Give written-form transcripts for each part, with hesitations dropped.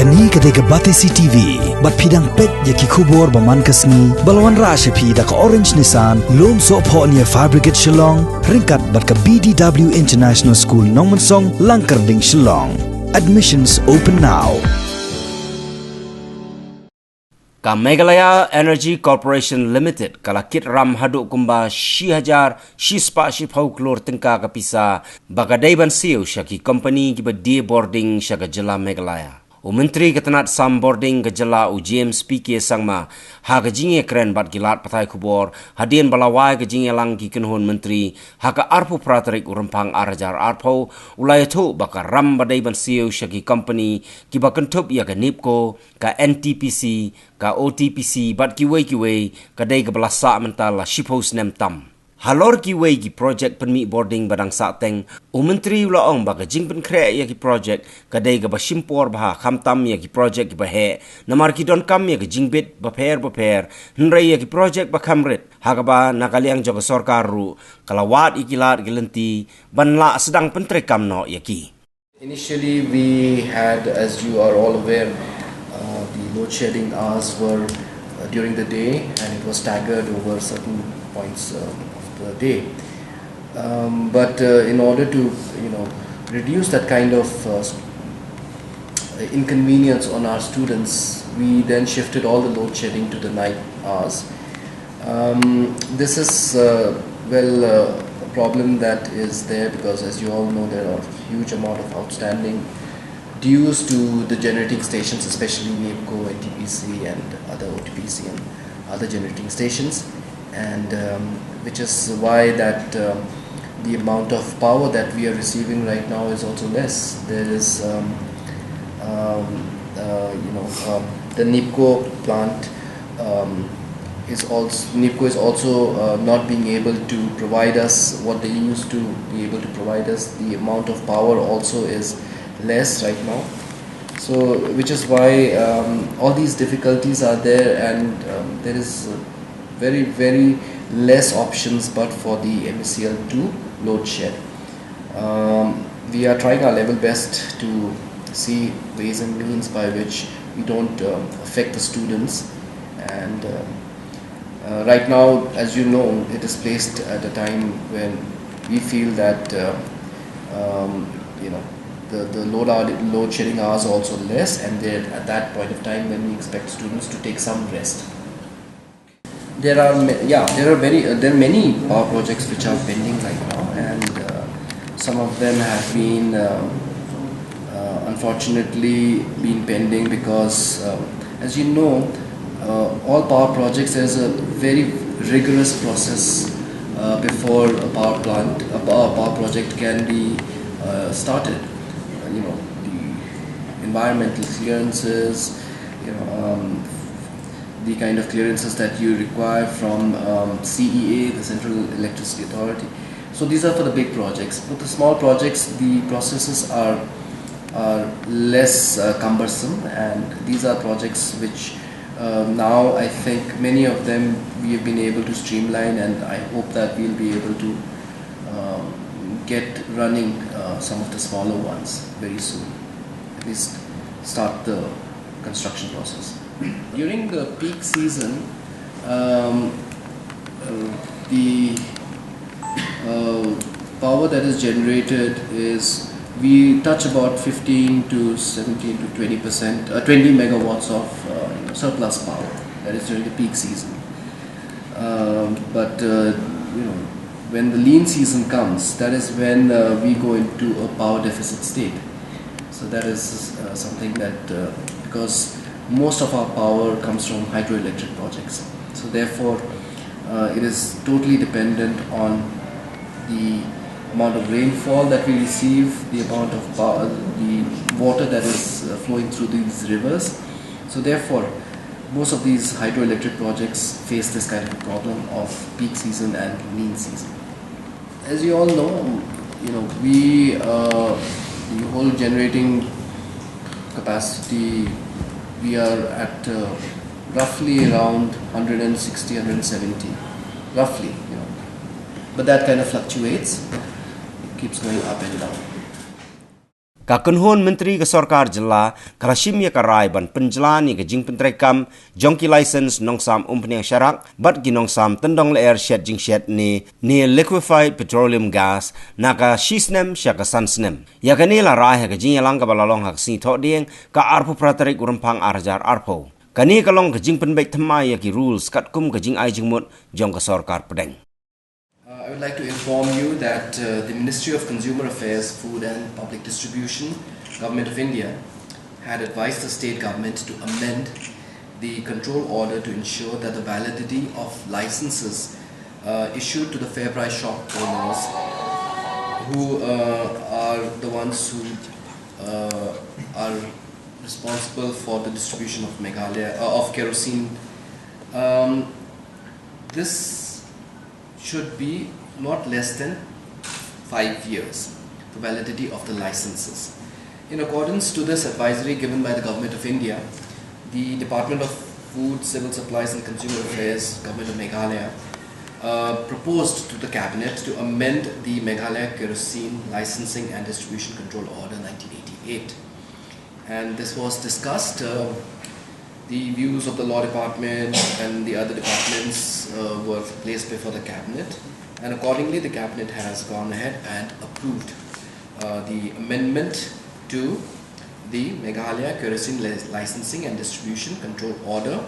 Kani kadega batesi TV, bat pidang pet yaki kubor baman kasni, balwan rasha pi da ka orange nisan, lom so po niya fabricate Shillong, ringkat bat ka BDW International School Nongmansong, Langkarding Shillong. Admissions open now. Ka Meghalaya Energy Corporation Limited kalakit ram haduk kumba shihajar shispa shiphau klor tengka kapisa bagadai ban siu syaki company kiba di boarding syaga JYLLA Meghalaya. Menteri ketenat sam boarding ke JYLLA James PK sangma ha kejinge keren bat gilat patai kubor hadian balawai kejinge lang ki kenhon menteri ha ka arpu pratarik urempang arajar arpo ulai tu baka ram badai ban siu syaki company kiba kentup ya ka NIPCO ka NTPC ka OTPC bat kiwei kadai ke belasa mental shipos nem tam. Halor kiwei ki project penmi boarding badang sateng menteri ulaong baga jingpen kre ya ki project kadai ga basimpor bah khamtam ya ki project ki bahe namar ki don kam ya ki jingbet BAPHER nrai ya ki project ba khamret hagaba nakaliang joga sarkar ru kalawat ikilat gelenti banla sedang pentre kam no ya ki. Initially we had, as you are all aware, the load shedding hours were during the day and it was staggered over certain points the day, but in order to reduce that kind of inconvenience on our students, we then shifted all the load shedding to the night hours. This is a problem that is there because, as you all know, there are a huge amount of outstanding dues to the generating stations, especially MeECL, NTPC and other OTPC and other generating stations, and which is why that the amount of power that we are receiving right now is also less. There is the NIPCO plant is also not being able to provide us what they used to be able to provide us. The amount of power also is less right now, so which is why all these difficulties are there, and there is very less options but for the MeECL to load shed. We are trying our level best to see ways and means by which we don't affect the students, and right now, as you know, it is placed at a time when we feel that the load shedding hours are also less, and at that point of time when we expect students to take some rest. There are many power projects which are pending right now, and some of them have been unfortunately been pending because, as you know, all power projects, there's a very rigorous process before a power project can be started. The environmental clearances, the kind of clearances that you require from CEA, the Central Electricity Authority. So these are for the big projects. For the small projects, the processes are less cumbersome, and these are projects which now I think many of them we have been able to streamline, and I hope that we'll be able to get running some of the smaller ones very soon. At least start the construction process. During the peak season, the power that is generated is, we touch about 15 to 17 to 20%, 20 megawatts of surplus power. That is during the peak season. But when the lean season comes, that is when we go into a power deficit state. So that is something that because most of our power comes from hydroelectric projects. So therefore, it is totally dependent on the amount of rainfall that we receive, the amount of power, the water that is flowing through these rivers. So therefore, most of these hydroelectric projects face this kind of problem of peak season and lean season. As you all know, we the whole generating capacity, we are at roughly around 160, 170, roughly, but that kind of fluctuates. It keeps going up and down. Kakunhon Menteri ke Sarkar JYLLA Kalashim ya karai ban penjelani ke jing pentrekam jongki license nongsam umpniang syarak bat gi nongsam tendong leer shed jing shed ni liquefied petroleum gas naka shisnem syaka sansnem ya kani la rai ke jing yalang ka balalong hak si thok ding ka arpo pratarik urumpang arjar arpo kani kalong ke jing penbek thamai ya ki rules kat kum ke jing ai jing mut jong ke Sarkar pedeng. I would like to inform you that the Ministry of Consumer Affairs, Food and Public Distribution, Government of India, had advised the state government to amend the control order to ensure that the validity of licenses issued to the fair price shop owners, who are the ones who are responsible for the distribution of Meghalaya of kerosene. This should be not less than 5 years, the validity of the licenses. In accordance to this advisory given by the Government of India, the Department of Food, Civil Supplies and Consumer Affairs, Government of Meghalaya, proposed to the Cabinet to amend the Meghalaya Kerosene Licensing and Distribution Control Order 1988. And this was discussed. The views of the Law Department and the other departments were placed before the Cabinet, and accordingly the Cabinet has gone ahead and approved the amendment to the Meghalaya Kerosene Licensing and Distribution Control Order,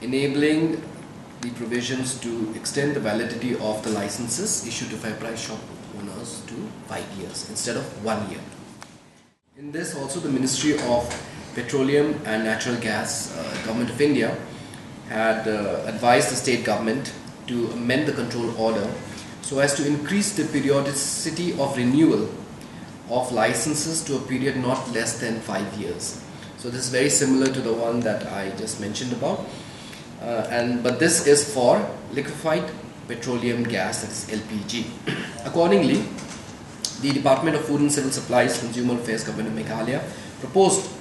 enabling the provisions to extend the validity of the licenses issued to fair price shop owners to 5 years instead of 1 year. In this also the Ministry of Petroleum and Natural Gas, Government of India, had advised the state government to amend the control order so as to increase the periodicity of renewal of licenses to a period not less than 5 years. So this is very similar to the one that I just mentioned about, but this is for liquefied petroleum gas, that is LPG. Accordingly, the Department of Food and Civil Supplies, Consumer Affairs, Government of Meghalaya, proposed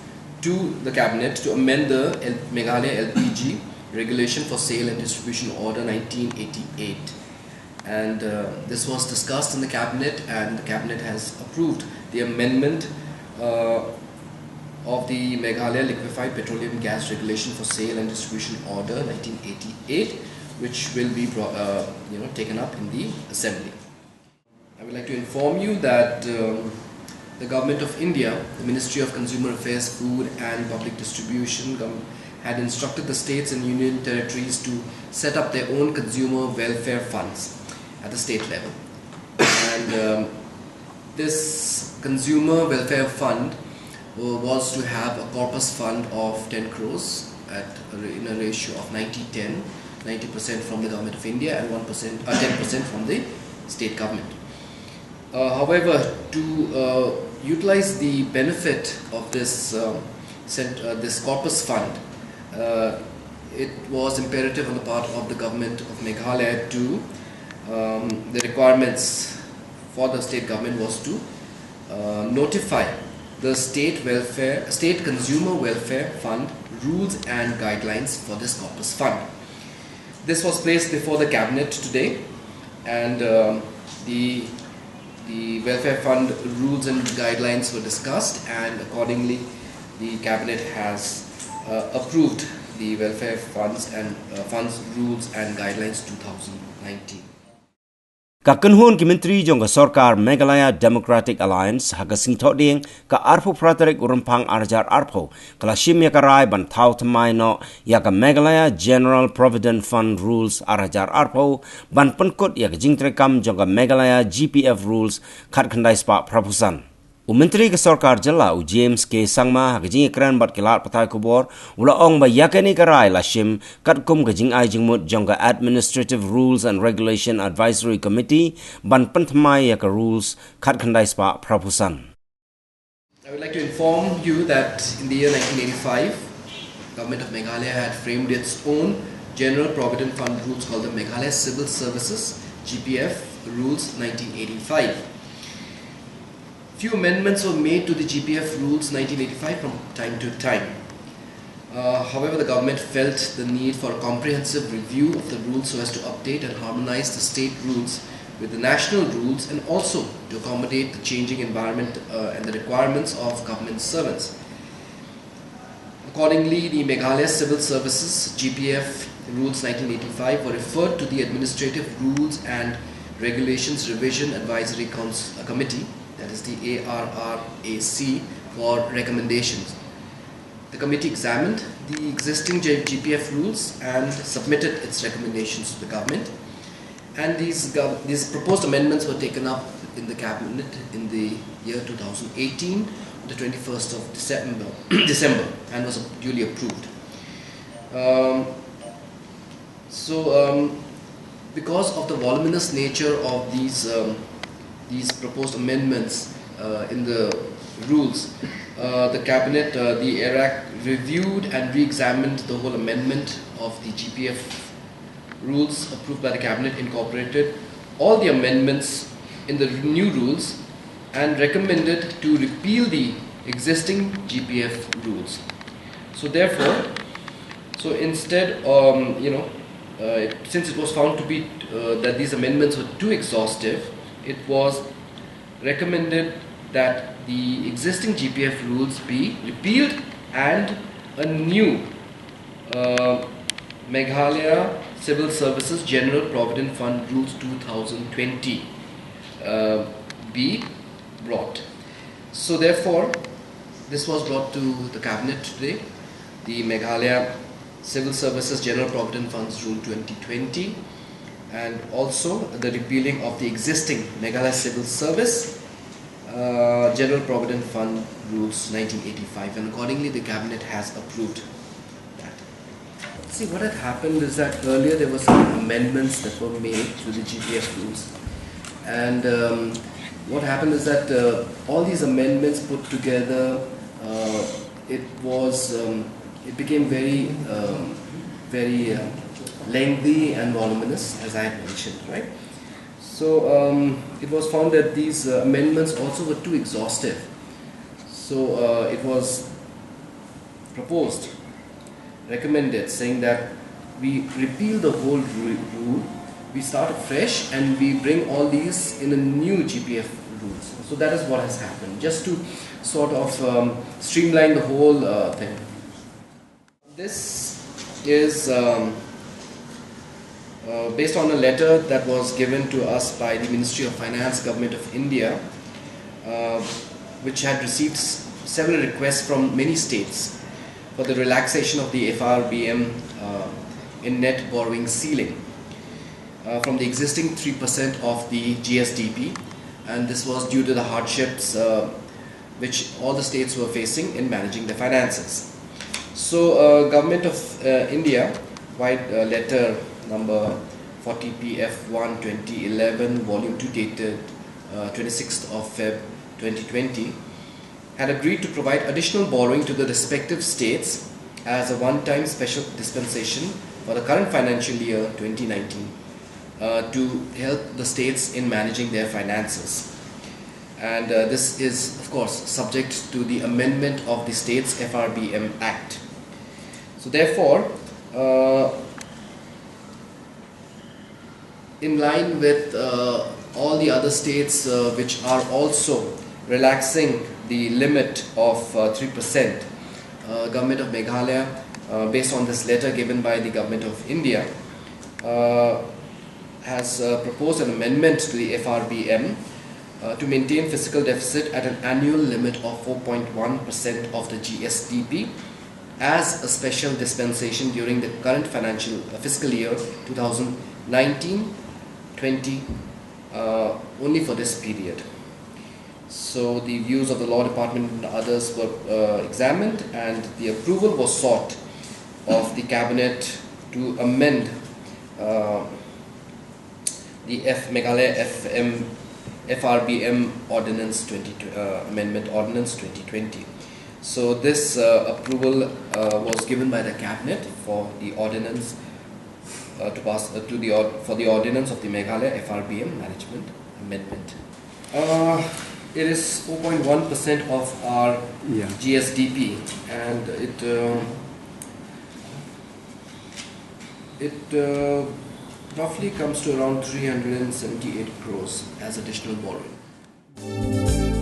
to the Cabinet to amend the Meghalaya LPG Regulation for Sale and Distribution Order 1988, and this was discussed in the Cabinet, and the Cabinet has approved the amendment of the Meghalaya Liquefied Petroleum Gas Regulation for Sale and Distribution Order 1988, which will be taken up in the Assembly. I would like to inform you that the Government of India, the Ministry of Consumer Affairs, Food and Public Distribution, had instructed the states and union territories to set up their own consumer welfare funds at the state level. And this consumer welfare fund was to have a corpus fund of 10 crores in a ratio of 90-10, 90% from the Government of India and 10% from the state government. However, to utilize the benefit of this corpus fund, it was imperative on the part of the Government of Meghalaya to the requirements for the state government was to notify the state consumer welfare fund rules and guidelines for this corpus fund. This was placed before the Cabinet today, and the welfare fund rules and guidelines were discussed, and accordingly the Cabinet has approved the welfare funds rules and guidelines 2019. Kakunhun ki Menteri jong Sarkar Meghalaya Democratic Alliance hagasing thoding ka arpo pratarik urumpang arjar arpo kalashim ya karai ban thau thamai no ya ka Meghalaya General Provident Fund rules arjar arpo ban penkut ya ka jingtrekam jong ka Meghalaya GPF rules khat khandai spa prapusan. Menteri ke Sarkar JYLLA James K Sangma hagajing ekran bat kelat patai kubor ula ong ba yakani karai lashim kat kum gajing ai jingmut jong ka Administrative Rules and Regulation Advisory Committee ban penthamai ya ka rules khat khandai spa prapusan. I would like to inform you that in the year 1985, Government of Meghalaya had framed its own General Provident Fund rules called the Meghalaya Civil Services GPF Rules 1985. Few amendments were made to the GPF rules 1985 from time to time. However, the government felt the need for a comprehensive review of the rules so as to update and harmonize the state rules with the national rules and also to accommodate the changing environment and the requirements of government servants. Accordingly, the Meghalaya Civil Services GPF Rules 1985 were referred to the Administrative Rules and Regulations Revision Advisory Committee, that is the ARRAC, for recommendations. The committee examined the existing GPF rules and submitted its recommendations to the government. And these proposed amendments were taken up in the cabinet in the year 2018, the 21st of December, and was duly approved. Because of the voluminous nature of these proposed amendments in the rules, the cabinet, the ARRAC, reviewed and re-examined the whole amendment of the GPF rules approved by the cabinet, incorporated all the amendments in the new rules and recommended to repeal the existing GPF rules. So therefore, instead, since it was found to be that these amendments were too exhaustive, it was recommended that the existing GPF rules be repealed and a new Meghalaya Civil Services General Provident Fund Rules 2020 be brought. So therefore, this was brought to the cabinet today, the Meghalaya Civil Services General Provident Funds Rule 2020, and also the repealing of the existing Meghalaya Civil Service General Provident Fund Rules 1985, and accordingly the cabinet has approved that. See, what had happened is that earlier there were some amendments that were made to the GPF rules, and what happened is that all these amendments put together, it became very lengthy and voluminous, as I had mentioned, right? So it was found that these amendments also were too exhaustive. So it was proposed, recommended, saying that we repeal the whole rule, we start afresh, and we bring all these in a new GPF rules. So that is what has happened, just to sort of streamline the whole thing. This is based on a letter that was given to us by the Ministry of Finance, Government of India, which had received several requests from many states for the relaxation of the FRBM in net borrowing ceiling from the existing 3% of the GSDP, and this was due to the hardships which all the states were facing in managing their finances. So Government of India, White Letter number 40 PF1 2011 volume 2 dated 26th of Feb 2020 had agreed to provide additional borrowing to the respective states as a one-time special dispensation for the current financial year 2019 to help the states in managing their finances. And this is of course subject to the amendment of the States FRBM Act. So therefore, in line with all the other states which are also relaxing the limit of 3%, Government of Meghalaya, based on this letter given by the Government of India, has proposed an amendment to the FRBM to maintain fiscal deficit at an annual limit of 4.1% of the GSDP as a special dispensation during the current fiscal year 2019-20, only for this period. So the views of the Law Department and others were examined, and the approval was sought of the Cabinet to amend the Meghalaya FRBM Ordinance Amendment Ordinance 2020. So this approval was given by the Cabinet for the ordinance to pass for the ordinance of the Meghalaya FRBM Management Amendment. It is 4.1% of our GSDP, and it roughly comes to around 378 crores as additional borrowing.